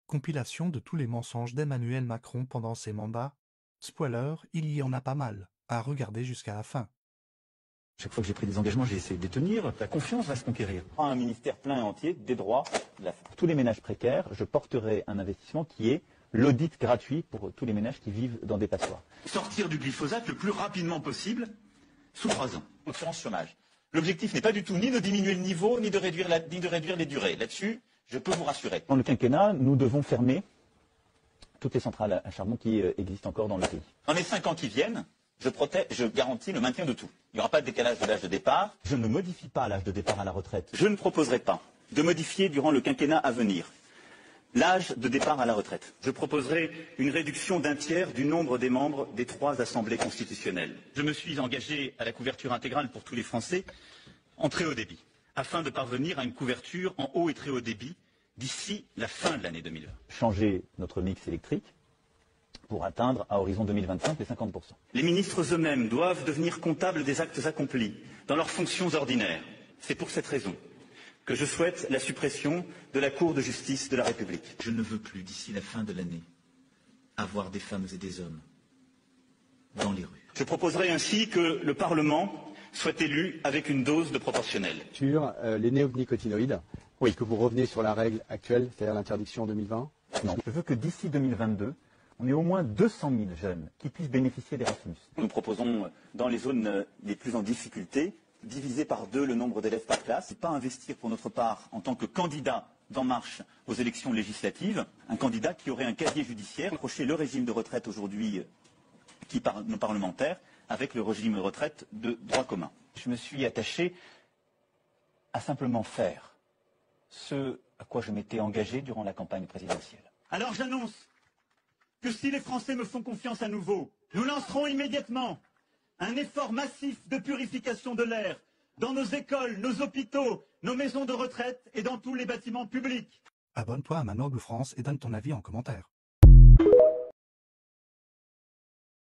Compilation de tous les mensonges d'Emmanuel Macron pendant ses mandats. Spoiler, il y en a pas mal, à regarder jusqu'à la fin. Chaque fois que j'ai pris des engagements, j'ai essayé de les tenir. La confiance va se conquérir. Un ministère plein et entier des droits. Pour tous les ménages précaires, je porterai un investissement qui est l'audit gratuit pour tous les ménages qui vivent dans des passoires. Sortir du glyphosate le plus rapidement possible, sous 3 ans. Assurance chômage. L'objectif n'est pas du tout ni de diminuer le niveau, ni de réduire les durées. Là-dessus, je peux vous rassurer. Dans le quinquennat, nous devons fermer toutes les centrales à charbon qui existent encore dans le pays. Dans les 5 ans qui viennent, je garantis le maintien de tout. Il n'y aura pas de décalage de l'âge de départ. Je ne modifie pas l'âge de départ à la retraite. Je ne proposerai pas de modifier durant le quinquennat à venir l'âge de départ à la retraite. Je proposerai une réduction d'un tiers du nombre des membres des 3 assemblées constitutionnelles. Je me suis engagé à la couverture intégrale pour tous les Français en très haut débit, afin de parvenir à une couverture en haut et très haut débit d'ici la fin de l'année 2020. Changer notre mix électrique pour atteindre à horizon 2025 les 50%. Les ministres eux-mêmes doivent devenir comptables des actes accomplis dans leurs fonctions ordinaires. C'est pour cette raison que je souhaite la suppression de la Cour de justice de la République. Je ne veux plus, d'ici la fin de l'année, avoir des femmes et des hommes dans les rues. Je proposerai ainsi que le Parlement soit élu avec une dose de proportionnelle. Sur les néonicotinoïdes, est-ce que vous revenez sur la règle actuelle, c'est-à-dire l'interdiction en 2020 ? Non, je veux que d'ici 2022, on ait au moins 200 000 jeunes qui puissent bénéficier d'Erasmus. Nous proposons, dans les zones les plus en difficulté, diviser par 2 le nombre d'élèves par classe, et pas investir pour notre part en tant que candidat d'En Marche aux élections législatives, un candidat qui aurait un casier judiciaire, approcher le régime de retraite aujourd'hui qui par nos parlementaires avec le régime de retraite de droit commun. Je me suis attaché à simplement faire ce à quoi je m'étais engagé durant la campagne présidentielle. Alors j'annonce que si les Français me font confiance à nouveau, nous lancerons immédiatement un effort massif de purification de l'air dans nos écoles, nos hôpitaux, nos maisons de retraite et dans tous les bâtiments publics. Abonne-toi à Ma Noble France et donne ton avis en commentaire.